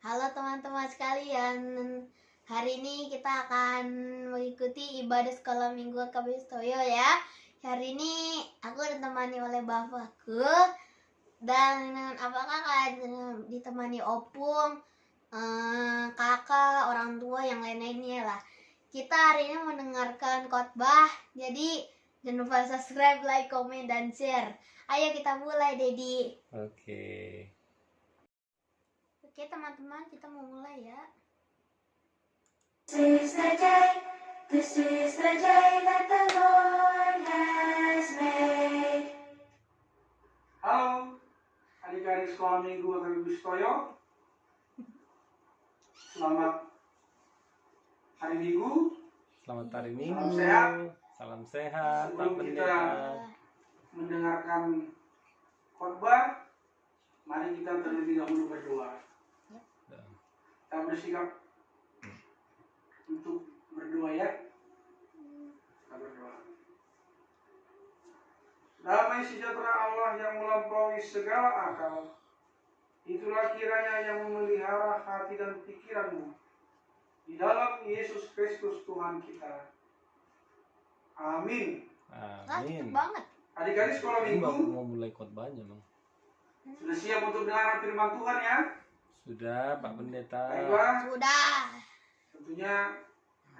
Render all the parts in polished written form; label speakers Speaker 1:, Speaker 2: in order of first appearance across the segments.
Speaker 1: Halo teman-teman sekalian, hari ini kita akan mengikuti ibadah sekolah minggu KBS Toyo ya. Hari ini aku ditemani oleh bapakku dan apakah ditemani opung, kakak, orang tua yang lain-lainnya lah. Kita hari ini mendengarkan khotbah, jadi jangan lupa subscribe, like, komen, dan share. Ayo kita mulai, Dedi. Oke teman-teman, kita mau mulai ya.
Speaker 2: This is the day that the Lord has made.
Speaker 3: Halo, adik-adik sekolah minggu KBS Toyo. Selamat hari Minggu.
Speaker 4: Selamat hari Minggu.
Speaker 3: Salam sehat.
Speaker 4: Salam sehat, Pak
Speaker 3: Sebelum kita
Speaker 4: Pendeta.
Speaker 3: mendengarkan khotbah, mari kita terlebih dahulu berdoa. Kita bersikap untuk berdoa ya. Kita berdoa. Damai sejahtera Allah yang melampaui segala akal, itulah kiranya yang memelihara hati dan pikiranmu di dalam Yesus Kristus Tuhan kita. Amin.
Speaker 4: Amin.
Speaker 1: Banget.
Speaker 3: Adik-adik sekolah
Speaker 4: Ini
Speaker 3: minggu,
Speaker 4: mau mulai khotbahnya, Bang.
Speaker 3: sudah siap untuk mendengar firman Tuhan ya?
Speaker 4: Sudah, Pak Pendeta.
Speaker 3: Baiklah,
Speaker 1: Sudah.
Speaker 3: tentunya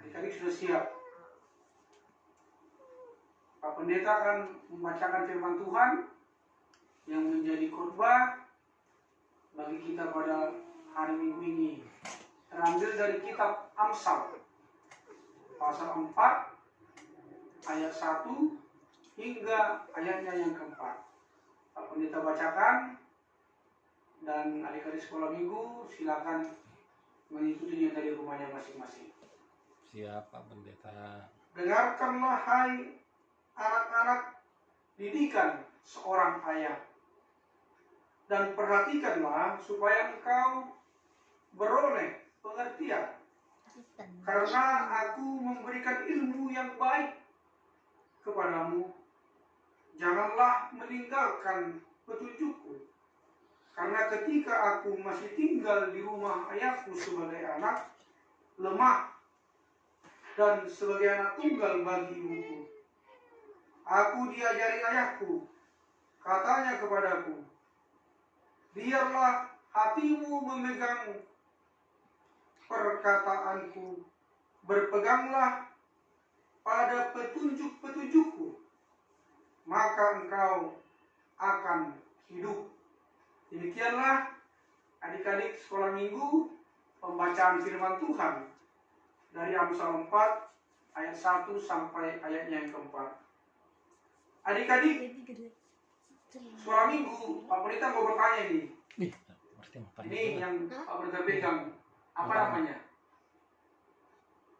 Speaker 3: adik-adik sudah siap. Pak Pendeta akan membacakan firman Tuhan yang menjadi khotbah bagi kita pada hari Minggu ini. Terambil dari kitab Amsal pasal 4 ayat 1 hingga ayatnya yang keempat. Pak Pendeta bacakan dan adik-adik sekolah minggu silakan mengikutinya dari rumahnya masing-masing.
Speaker 4: Siap, Pak Pendeta.
Speaker 3: Dengarkanlah hai anak-anak didikan seorang ayah, dan perhatikanlah supaya engkau beroleh pengertian, karena aku memberikan ilmu yang baik kepadamu. Janganlah meninggalkan petunjukku, karena ketika aku masih tinggal di rumah ayahku sebagai anak lemah dan sebagai anak tunggal bagi ibuku, aku diajari ayahku, katanya kepadaku, biarlah hatimu memegang perkataanku, berpeganglah pada petunjuk-petunjukku, maka engkau akan hidup. Demikianlah adik-adik sekolah minggu pembacaan firman Tuhan dari Amsal 4 ayat 1 sampai ayatnya yang keempat. Adik-adik sekolah minggu, Pak Pendeta mau bertanya ini. Ini yang Pak Pendeta pegang. Apa namanya?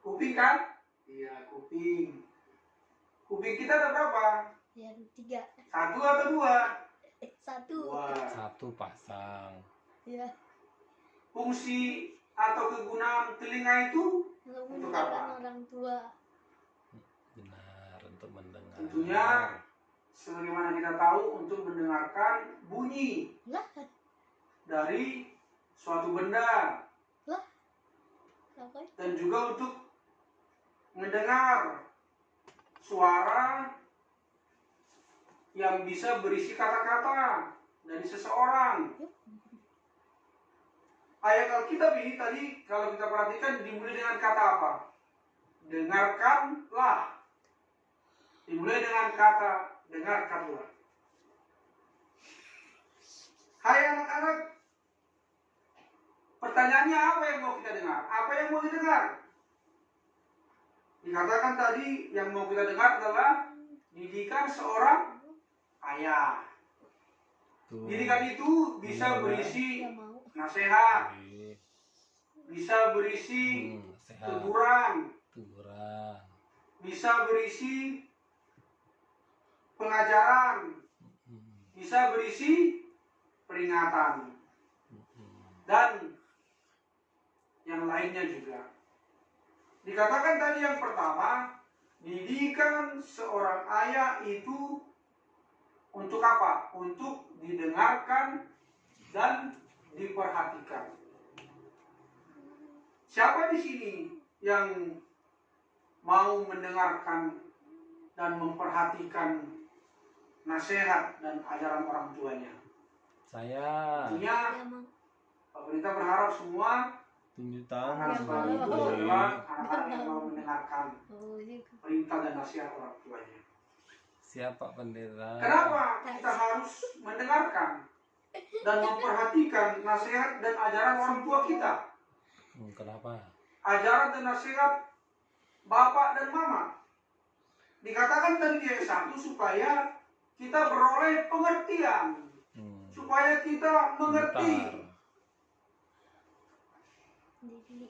Speaker 3: Kuping kan? Iya, kuping. Kuping kita ada berapa?
Speaker 1: Ya, 3.
Speaker 3: 1 atau 2?
Speaker 1: 1.
Speaker 3: 2.
Speaker 4: Satu pasang.
Speaker 1: Ya.
Speaker 3: Fungsi atau kegunaan telinga itu
Speaker 1: Untuk
Speaker 3: Untuk
Speaker 1: mendengarkan
Speaker 3: apa?
Speaker 1: orang tua.
Speaker 4: Benar, untuk mendengar.
Speaker 3: tentunya sebagaimana kita tahu untuk mendengarkan bunyi
Speaker 1: Lah,
Speaker 3: dari suatu benda
Speaker 1: apa?
Speaker 3: dan juga untuk mendengar suara yang bisa berisi kata-kata dari seseorang. Ayat Alkitab ini tadi kalau kita perhatikan dimulai dengan kata apa? Dengarkanlah. Dimulai dengan kata dengarkanlah. Hai anak-anak, pertanyaannya apa yang mau kita dengar? Apa yang mau didengar? Dikatakan tadi yang mau kita dengar adalah didikan seorang ayah.
Speaker 4: Tuh.
Speaker 3: Didikan itu bisa berisi
Speaker 1: Gak mau.
Speaker 3: nasihat,
Speaker 4: Oke.
Speaker 3: bisa berisi
Speaker 4: Sehat.
Speaker 3: teguran,
Speaker 4: Teguran.
Speaker 3: bisa berisi pengajaran, bisa berisi peringatan, dan yang lainnya juga. Dikatakan tadi yang pertama, didikan seorang ayah itu untuk apa? Untuk didengarkan dan diperhatikan. Siapa di sini yang mau mendengarkan dan memperhatikan nasihat dan ajaran orang tuanya?
Speaker 4: Saya
Speaker 3: Tentunya
Speaker 1: Ya, Mang.
Speaker 3: Pak Pendeta berharap semua
Speaker 4: tunjuk
Speaker 3: anak
Speaker 4: tangan.
Speaker 3: sekolah itu adalah anak-anak yang mau mendengarkan
Speaker 1: Oh, ini
Speaker 3: perintah dan nasihat orang tuanya.
Speaker 4: Siapa pendeta?
Speaker 3: Kenapa kita harus mendengarkan dan memperhatikan nasihat dan ajaran orang tua kita?
Speaker 4: Kenapa?
Speaker 3: Ajaran dan nasihat bapak dan mama. Dikatakan tadi di ayat 1 supaya kita beroleh pengertian, supaya kita mengerti.
Speaker 4: Bentar.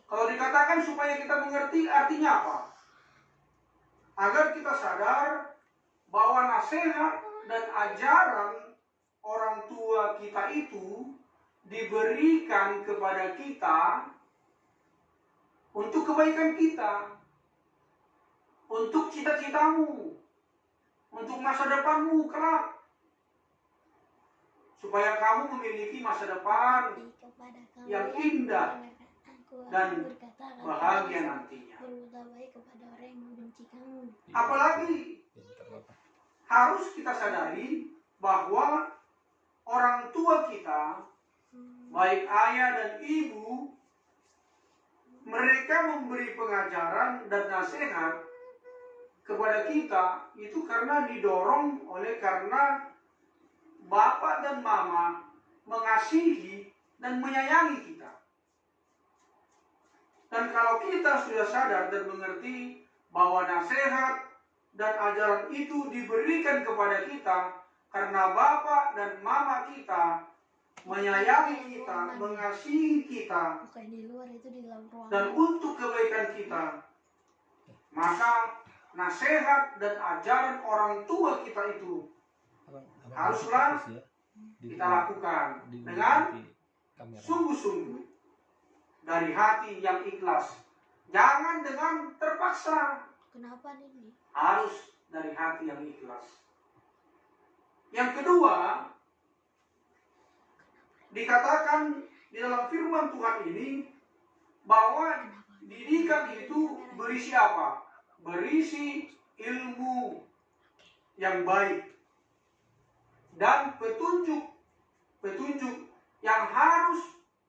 Speaker 3: Kalau dikatakan supaya kita mengerti, artinya apa? Agar kita sadar bahwa nasihat dan ajaran orang tua kita itu diberikan kepada kita untuk kebaikan kita, untuk cita-citamu, untuk masa depanmu kelak, supaya kamu memiliki masa depan
Speaker 1: kepada kamu
Speaker 3: yang indah
Speaker 1: aku
Speaker 3: dan
Speaker 1: berkata,
Speaker 3: bahagia nantinya.
Speaker 1: berbuat baik kepada orang yang membenci kamu.
Speaker 3: Apalagi
Speaker 4: Pintar Bapak.
Speaker 3: harus kita sadari bahwa orang tua kita, baik ayah dan ibu, mereka memberi pengajaran dan nasihat kepada kita itu karena didorong oleh karena bapak dan mama mengasihi dan menyayangi kita. Dan kalau kita sudah sadar dan mengerti bahwa nasihat dan ajaran itu diberikan kepada kita karena bapak dan mama kita menyayangi kita, mengasihi kita,
Speaker 1: Bukan di luar, itu di dalam ruangan.
Speaker 3: dan untuk kebaikan kita, maka nasihat dan ajaran orang tua kita itu haruslah kita lakukan dengan sungguh-sungguh dari hati yang ikhlas. Jangan dengan terpaksa,
Speaker 1: Kenapa ini?
Speaker 3: harus dari hati yang ikhlas. Yang kedua, dikatakan di dalam firman Tuhan ini bahwa didikan itu berisi apa? Berisi ilmu yang baik dan petunjuk yang harus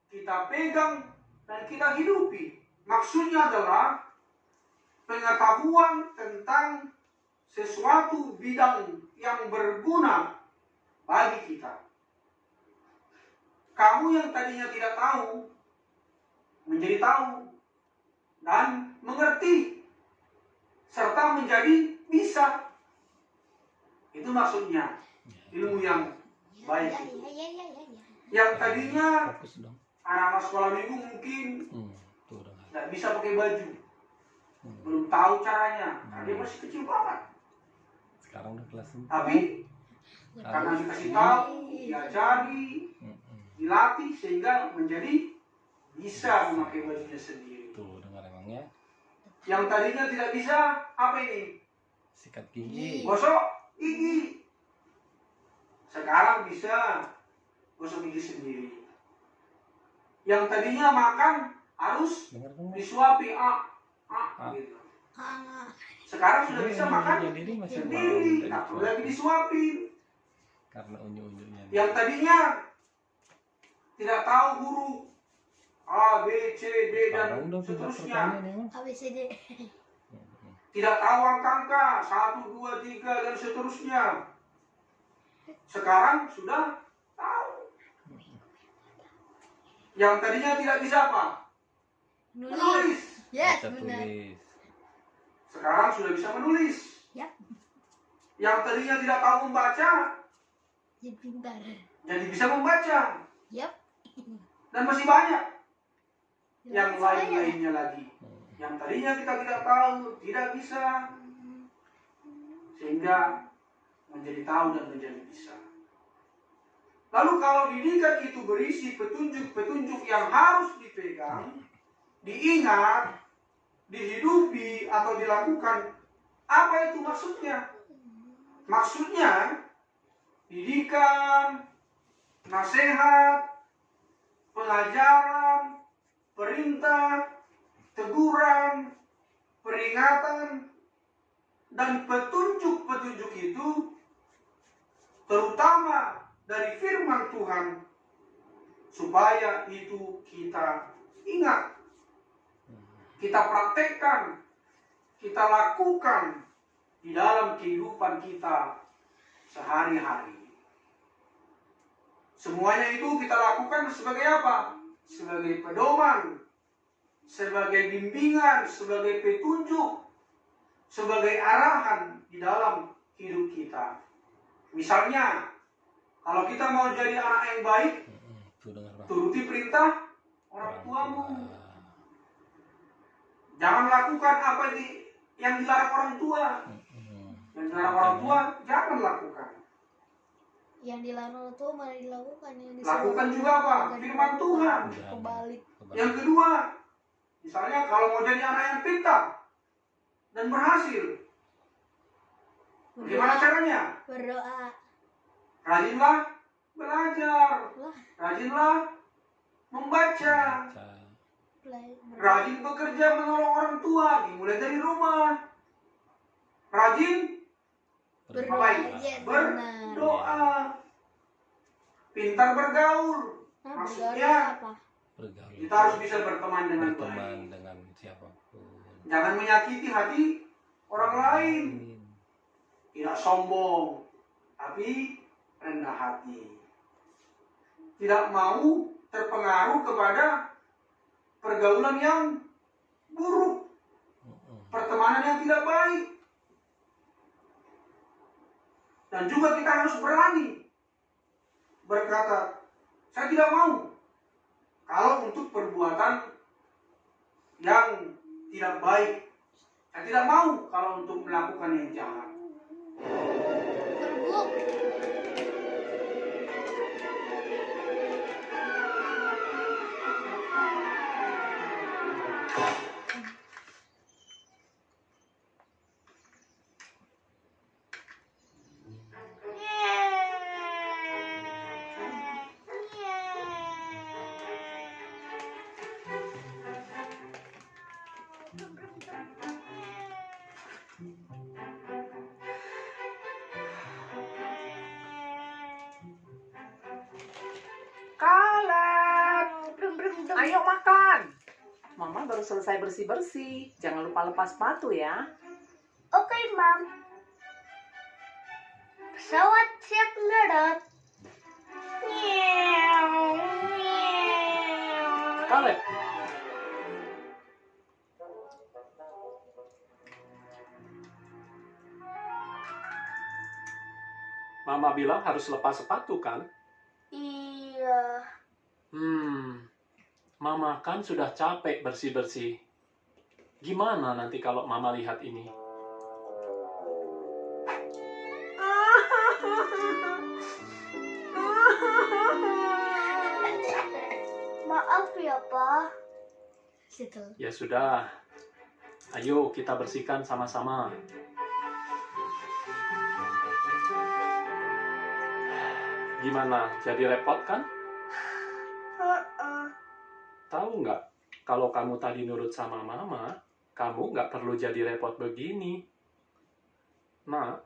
Speaker 3: kita pegang dan kita hidupi. Maksudnya adalah pengetahuan tentang sesuatu bidang yang berguna bagi kita. Kamu yang tadinya tidak tahu menjadi tahu dan mengerti serta menjadi bisa. Itu maksudnya ilmu yang baik.
Speaker 1: Ya.
Speaker 3: Yang tadinya
Speaker 4: Fokus dong.
Speaker 3: anak-anak sekolah minggu mungkin
Speaker 4: Tuh dengar.
Speaker 3: tidak bisa pakai baju, belum tahu caranya, karena dia masih kecil banget.
Speaker 4: Sekarang udah kelas 4.
Speaker 3: Tapi karena dikasih tahu, diajari, dilatih sehingga menjadi bisa memakai bajunya sendiri.
Speaker 4: Tuh dengar emangnya.
Speaker 3: Yang tadinya tidak bisa, apa ini?
Speaker 4: Sikat gigi.
Speaker 3: Gosok gigi. Sekarang bisa gosok gigi sendiri. Yang tadinya makan harus
Speaker 4: Dengar dong.
Speaker 3: disuapi, gitu. Sekarang sudah bisa makan
Speaker 4: Jadi masih
Speaker 3: sendiri, tak perlu lagi disuapin.
Speaker 4: Karena unyu-unyunya.
Speaker 3: Yang tadinya tidak tahu huruf A, B, C, D dan
Speaker 4: Sekarang udah pintar
Speaker 3: seterusnya,
Speaker 4: pertanyaan emang.
Speaker 1: ABCD.
Speaker 3: tidak tahu angka 1, 2, 3 dan seterusnya, sekarang sudah tahu. Yang tadinya tidak bisa apa?
Speaker 1: Nulis.
Speaker 3: Menulis.
Speaker 1: Yes,
Speaker 4: Baca
Speaker 1: benar.
Speaker 4: tulis.
Speaker 3: Sekarang sudah bisa menulis.
Speaker 1: Ya,
Speaker 3: Yang tadinya tidak tahu membaca,
Speaker 1: jadi pintar.
Speaker 3: jadi bisa membaca.
Speaker 1: Yap.
Speaker 3: Dan masih banyak yang
Speaker 1: Saya.
Speaker 3: lain-lainnya lagi. Yang tadinya kita tidak tahu, tidak bisa, sehingga menjadi tahu dan menjadi bisa. Lalu kalau didikan itu berisi petunjuk-petunjuk yang harus dipegang, diingat, dihidupi atau dilakukan, apa itu maksudnya? Maksudnya didikan, nasihat, pengajaran, perintah, teguran, peringatan, dan petunjuk-petunjuk itu, terutama dari firman Tuhan, supaya itu kita ingat, kita praktekkan, kita lakukan di dalam kehidupan kita sehari-hari. Semuanya itu kita lakukan sebagai apa? Sebagai pedoman, sebagai bimbingan, sebagai petunjuk, sebagai arahan di dalam hidup kita. Misalnya, kalau kita mau jadi anak yang baik, turuti perintah orang tuamu. Jangan lakukan apa yang dilarang orang tua. Yang dilarang orang tua, jangan lakukan.
Speaker 1: Yang dilarang orang tua malah dilakukan. Yang disuruh
Speaker 3: Lakukan juga apa? Firman Tuhan.
Speaker 1: Kebalik.
Speaker 3: Yang kedua, misalnya kalau mau jadi anak yang pintar dan berhasil, gimana caranya?
Speaker 1: Berdoa.
Speaker 3: Rajinlah belajar,
Speaker 1: Lah,
Speaker 3: rajinlah membaca, rajin bekerja menolong orang tua, dimulai dari rumah. Rajin
Speaker 1: berdoa. Yes, benar.
Speaker 3: berdoa, pintar bergaul.
Speaker 1: Nah,
Speaker 3: Maksudnya,
Speaker 1: berdoa apa?
Speaker 4: Bergaul.
Speaker 3: kita harus bisa berteman dengan
Speaker 4: Berteman
Speaker 3: baik.
Speaker 4: dengan siapapun.
Speaker 3: Jangan menyakiti hati orang lain. Tidak sombong, tapi rendah hati. Tidak mau terpengaruh kepada pergaulan yang buruk, pertemanan yang tidak baik. Dan juga kita harus berani berkata, saya tidak mau. Kalau untuk perbuatan yang tidak baik, saya tidak mau kalau untuk melakukan yang jahat.
Speaker 1: Berbuk.
Speaker 5: Kaleb, ayo makan. Mama baru selesai bersih-bersih. Jangan lupa lepas sepatu ya.
Speaker 1: Oke, Mam. Pesawat siap mendarat.
Speaker 5: Kaleb, Mama bilang harus lepas sepatu kan?
Speaker 1: Iya.
Speaker 5: Mama kan sudah capek bersih-bersih. Gimana nanti kalau Mama lihat ini?
Speaker 1: Maaf ya, Pak. Situ.
Speaker 5: Ya sudah. Ayo kita bersihkan sama-sama. Gimana? Jadi repot kan? Tahu nggak? Kalau kamu tadi nurut sama Mama, kamu nggak perlu jadi repot begini. Nak,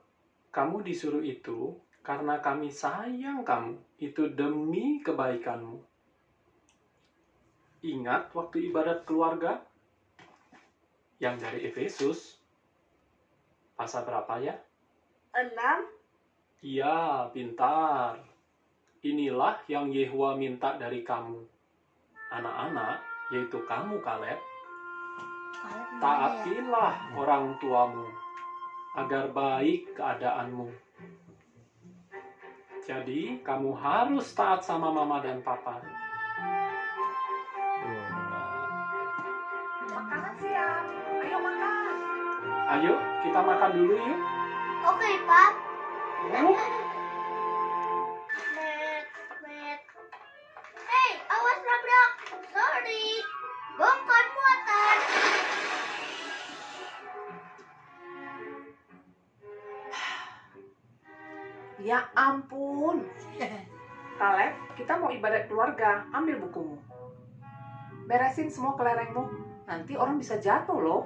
Speaker 5: kamu disuruh itu karena kami sayang kamu. Itu demi kebaikanmu. Ingat waktu ibadat keluarga? Yang dari Efesus. Pasal berapa ya?
Speaker 1: 6.
Speaker 5: Iya, pintar. Inilah yang Yehuwa minta dari kamu. Anak-anak, yaitu kamu, Kaleb, taatilah orang tuamu, agar baik keadaanmu. Jadi, kamu harus taat sama mama dan papa. Makanan siap. Ayo makan. Ayo, kita makan dulu yuk.
Speaker 1: Oke, Pak.
Speaker 5: Yuk.
Speaker 1: Hey, awas nabrak. Sorry. Bongkar muatan.
Speaker 5: Ya ampun. Kaleb, kita mau ibadat keluarga. Ambil bukumu.
Speaker 6: beresin semua kelerengmu. Nanti orang bisa jatuh loh.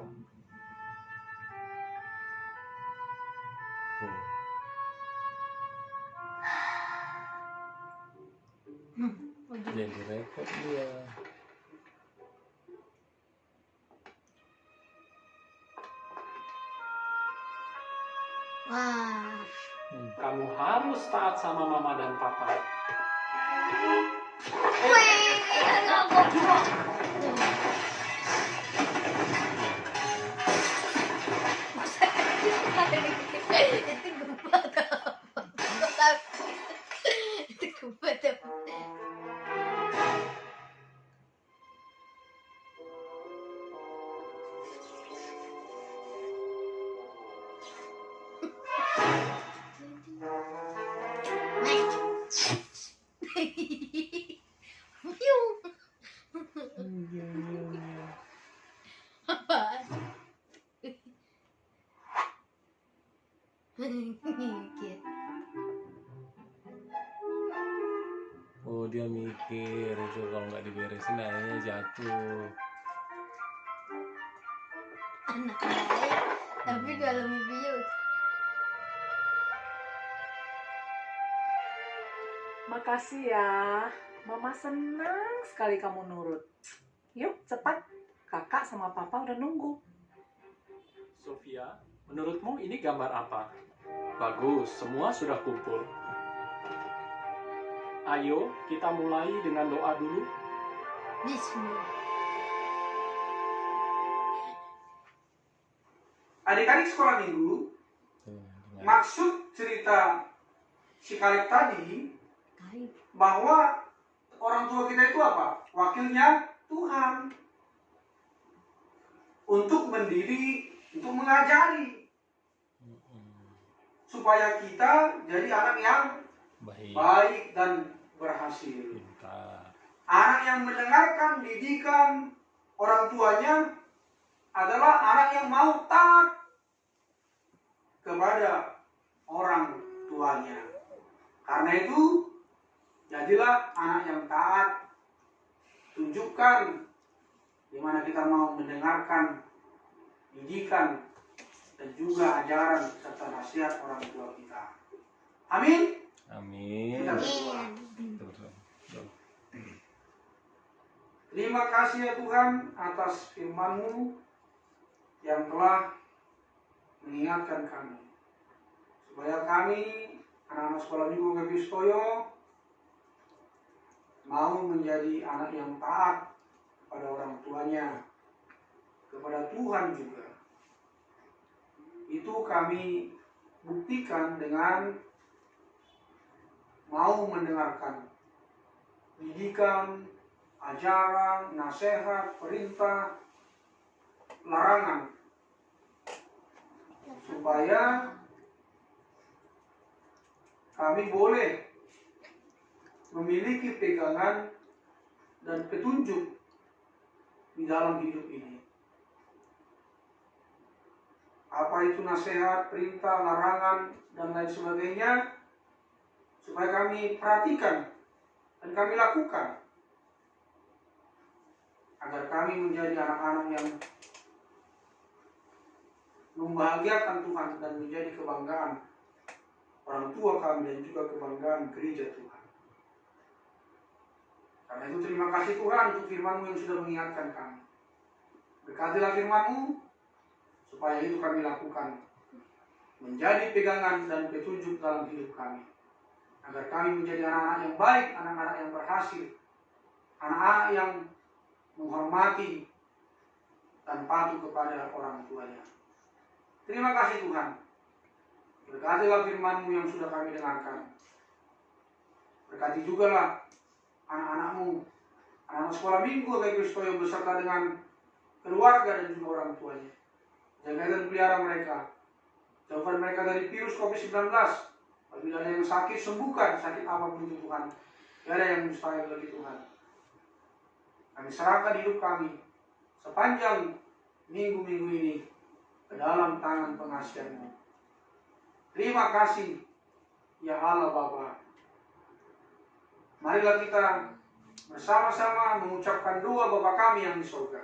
Speaker 4: Jadi repot dia.
Speaker 1: Wah.
Speaker 5: Kamu harus taat sama mama dan papa.
Speaker 1: Wih, enggak goblok. Itu gebat apa? Itu gebat apa? Apa?
Speaker 4: Oh, dia mikir itu kalau nggak diberesin akhirnya jatuh.
Speaker 1: Anak baik, tapi dalam mimpinya
Speaker 6: Makasih ya. Mama senang sekali kamu nurut. Yuk, cepat. Kakak sama papa udah nunggu.
Speaker 5: Sofia, menurutmu ini gambar apa? Bagus, semua sudah kumpul. Ayo, kita mulai dengan doa dulu.
Speaker 1: Bismillah.
Speaker 3: Adik-adik sekolah minggu, maksud cerita si Kaleb tadi
Speaker 1: Kayu.
Speaker 3: bahwa orang tua kita itu apa? Wakilnya Tuhan. Untuk mendidik, untuk mengajari. Supaya kita jadi anak yang
Speaker 4: Baik.
Speaker 3: baik dan berhasil.
Speaker 4: Pintar.
Speaker 3: Anak yang mendengarkan didikan orang tuanya adalah anak yang mau taat kepada orang tuanya. Karena itu, jadilah anak yang taat. Tunjukkan di mana kita mau mendengarkan didikan dan juga ajaran serta nasihat orang tua kita. Amin.
Speaker 4: Amin.
Speaker 3: Kita berdoa.
Speaker 4: Betul.
Speaker 3: Terima kasih ya Tuhan atas firman-Mu yang telah mengingatkan kami. Supaya kami, anak-anak sekolah minggu Kepistoyo, mau menjadi anak yang taat kepada orang tuanya, kepada Tuhan juga. Itu kami buktikan dengan mau mendengarkan didikan, ajaran, nasihat, perintah, larangan, supaya kami boleh memiliki pegangan dan petunjuk di dalam hidup ini. Apa itu nasihat, perintah, larangan, dan lain sebagainya, supaya kami perhatikan dan kami lakukan, agar kami menjadi anak-anak yang membahagiakan Tuhan dan menjadi kebanggaan orang tua kami dan juga kebanggaan gereja Tuhan. Karena itu terima kasih Tuhan untuk firman-Mu yang sudah mengingatkan kami. Berkatilah firman-Mu, supaya itu kami lakukan, menjadi pegangan dan petunjuk dalam hidup kami. Agar kami menjadi anak-anak yang baik, anak-anak yang berhasil, anak-anak yang menghormati dan patuh kepada orang tuanya. Terima kasih Tuhan. Berkatilah firman-Mu yang sudah kami dengarkan. Berkati juga lah anak-anak-Mu, anak-anak sekolah minggu Kepistoyo beserta dengan keluarga dan juga orang tuanya. Jaga dan pelihara mereka. Jauhkan mereka dari virus COVID-19. Apabila ada yang sakit, sembuhkan sakit apapun itu Tuhan. Tidak ada yang mustahil bagi Tuhan. Kami serahkan hidup kami sepanjang minggu-minggu ini ke dalam tangan pengasihan-Mu. Terima kasih ya Allah Bapa. Marilah kita bersama-sama mengucapkan doa Bapa kami yang di surga.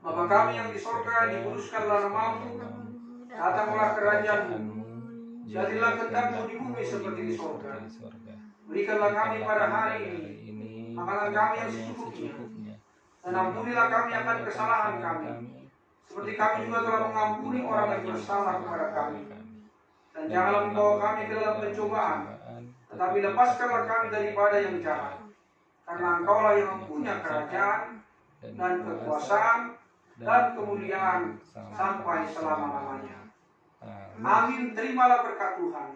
Speaker 3: Bapa kami yang di surga, dikuduskanlah namamu, datanglah kerajaanmu, jadilah kehendak-Mu di bumi seperti di surga. Berikanlah kami pada hari ini makanan kami yang secukupnya, dan ampunilah kami akan kesalahan kami, seperti kami juga telah mengampuni orang yang bersalah kepada kami. Dan janganlah membawa kami ke dalam pencobaan, tetapi lepaskanlah kami daripada yang jahat. Karena Engkaulah yang mempunyai kerajaan dan kekuasaan dan kemuliaan sampai selama-lamanya. Amin. Terimalah berkat Tuhan.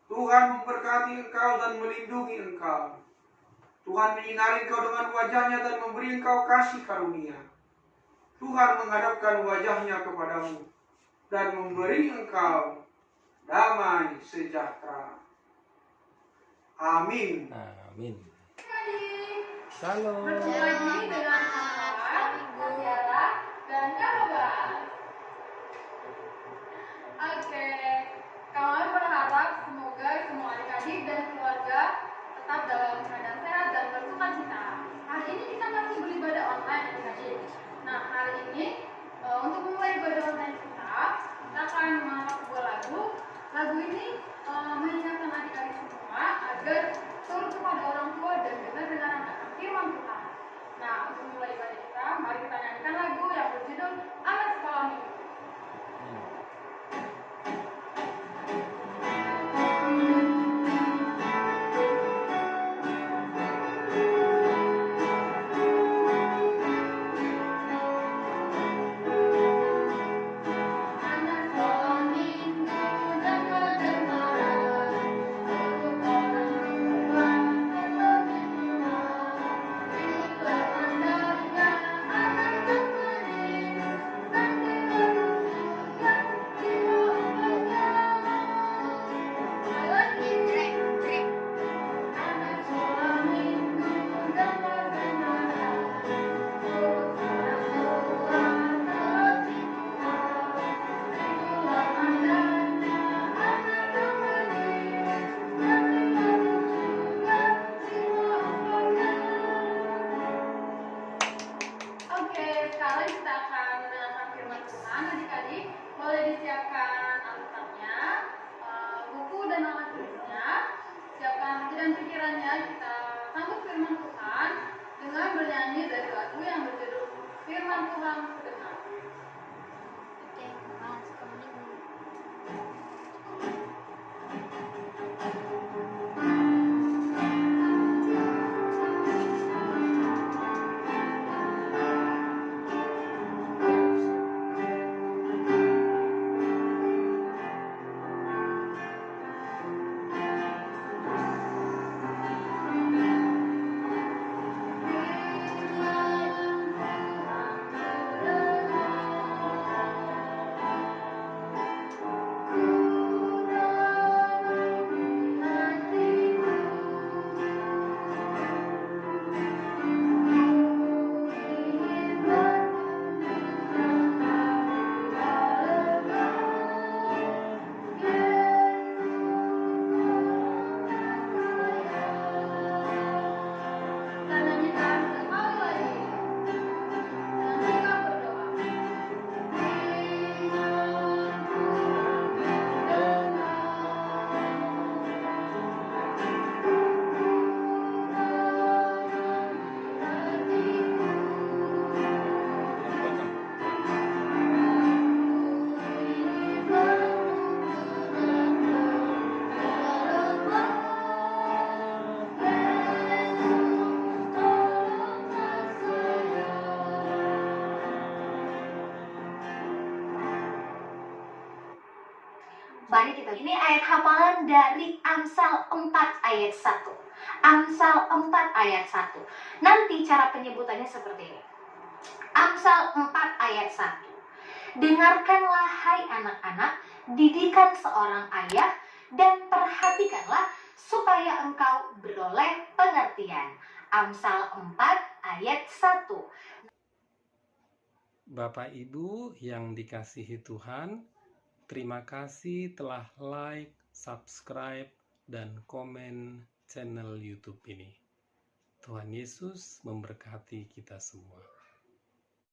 Speaker 3: Tuhan memberkati engkau dan melindungi engkau. Tuhan menyinari engkau dengan wajahnya dan memberi engkau kasih karunia. Tuhan menghadapkan wajahnya kepadamu dan memberi engkau damai sejahtera. Amin.
Speaker 4: Amin. Salam.
Speaker 2: Berjumpa lagi dengan Ahmad, Tiara, dan Kabar. Oke, kami berharap semoga semua adik-adik dan keluarga tetap dalam keadaan sehat dan bersuka cita. Hari ini kita masih beribadah online adik-adik. Nah, hari ini untuk memulai ibadah online kita akan mengenal sebuah lagu. Lagu ini mengingatkan adik-adik semua agar turut kepada orang tua dan dengar dengan anak-anak firman Tuhan. Nah, untuk memulai ibadah kita, mari kita nyanyikan lagu yang berjudul Anak Sekolah Minggu. Oke, sekarang kita akan mendengarkan firman Tuhan. Adik-adik, boleh disiapkan Alkitabnya, buku dan alat tulisnya. Siapkan hati dan pikirannya. Kita sambut firman Tuhan dengan bernyanyi dari lagu yang berjudul Firman Tuhan Kudengar.
Speaker 1: Oke, Mas, kemudian
Speaker 7: Mari kita, ini ayat hafalan dari Amsal 4 ayat 1. Amsal 4 ayat 1. Nanti cara penyebutannya seperti ini. Amsal 4 ayat 1. Dengarkanlah hai anak-anak, didikan seorang ayah, dan perhatikanlah supaya engkau beroleh pengertian. Amsal 4 ayat 1.
Speaker 5: Bapak Ibu yang dikasihi Tuhan, terima kasih telah like, subscribe, dan komen
Speaker 4: channel YouTube ini. Tuhan Yesus memberkati kita semua.